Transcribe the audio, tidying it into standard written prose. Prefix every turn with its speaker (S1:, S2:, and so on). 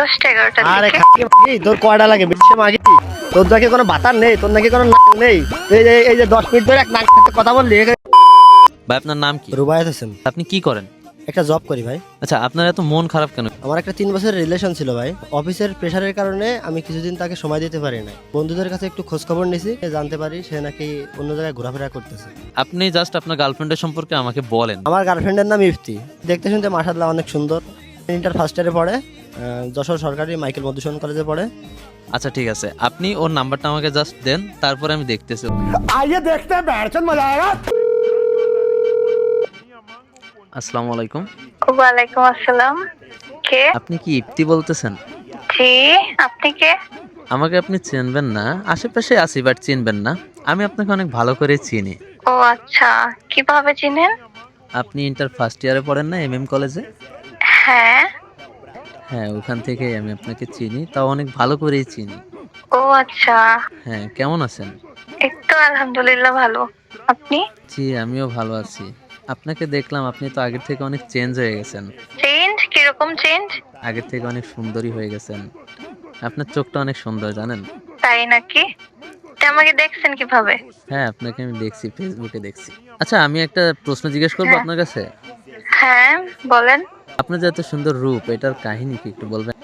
S1: 10টা 11টার
S2: আরে
S1: দিকে।
S2: খাকি মাগি, তোর কয়টা লাগে বিশ্বে মাগি? তোর নাকি কোনো বাতার নেই, তোর নাকি কোনো নাক নেই? এই যে 10 মিনিট ধরে এক নাক সাথে কথা বললি।
S3: ভাই আপনার নাম কি?
S2: রুবায়েত হোসেন।
S3: আপনি কি করেন?
S2: একটা জব করি ভাই।
S3: আচ্ছা, আপনার এত মন খারাপ কেন?
S2: আমার একটা 3 বছরের রিলেশন ছিল ভাই। অফিসের প্রেশারের কারণে আমি কিছুদিন তাকে সময় দিতে পারি না। বন্ধুদের কাছে একটু খোঁজ খবর নিয়েছি, জানতে পারি সে নাকি অন্য জায়গায় ঘোরাফেরা করতেছে।
S3: আপনি জাস্ট আপনার গার্লফ্রেন্ডের সম্পর্কে আমাকে বলেন।
S2: আমার গার্লফ্রেন্ডের নাম ইফতি। দেখতে শুনতে মাশাআল্লাহ অনেক সুন্দর। ইন্টার ফার্স্ট ইয়ারে পড়ে, যশোর সরকারি মাইকেল মধুসূদন কলেজে পড়ে।
S3: আচ্ছা ঠিক আছে, আপনি ওর নাম্বারটা আমাকে জাস্ট দেন, তারপরে আমি দেখতেছি।
S2: আইয়ে দেখতে हैं बैठ मजा आएगा।
S3: আসসালামু আলাইকুম।
S1: ওয়ালাইকুম আসসালাম। কে?
S3: আপনি কি ইফতি বলতেছেন?
S1: জি, আপনি কে?
S3: আমাকে আপনি চিনবেন না, আশেপাশে আছি বাট চিনবেন না। আমি আপনাকে অনেক ভালো করে চিনি।
S1: ও আচ্ছা, কিভাবে চিনেন?
S3: আপনি ইন্টার ফার্স্ট ইয়ারে পড়েন না এমএম কলেজে?
S1: হ্যাঁ।
S3: হ্যাঁ, ওখান থেকেই আমি আপনাকে চিনি, তাও অনেক ভালো করেই চিনি।
S1: ও আচ্ছা,
S3: হ্যাঁ, কেমন আছেন?
S1: এই তো আলহামদুলিল্লাহ ভালো। আপনি?
S3: জি, আমিও ভালো আছি। আপনাকে দেখলাম, আপনি তো আগের থেকে অনেক চেঞ্জ হয়ে গেছেন।
S1: চেঞ্জ? কিরকম চেঞ্জ?
S3: আগের থেকে অনেক সুন্দরী হয়ে গেছেন। আপনার চোখটা অনেক সুন্দর জানেন?
S1: তাই নাকি? তা আমাকে দেখছেন কিভাবে?
S3: হ্যাঁ, আপনাকে আমি দেখছি, ফেসবুকে দেখছি। আচ্ছা, আমি একটা প্রশ্ন জিজ্ঞেস করবো
S1: হ্যাঁ।
S3: আপনার কাছে।
S1: হ্যাঁ, বলেন।
S3: আপনার যে এত সুন্দর রূপ, এটার কাহিনী কি একটু বলবেন?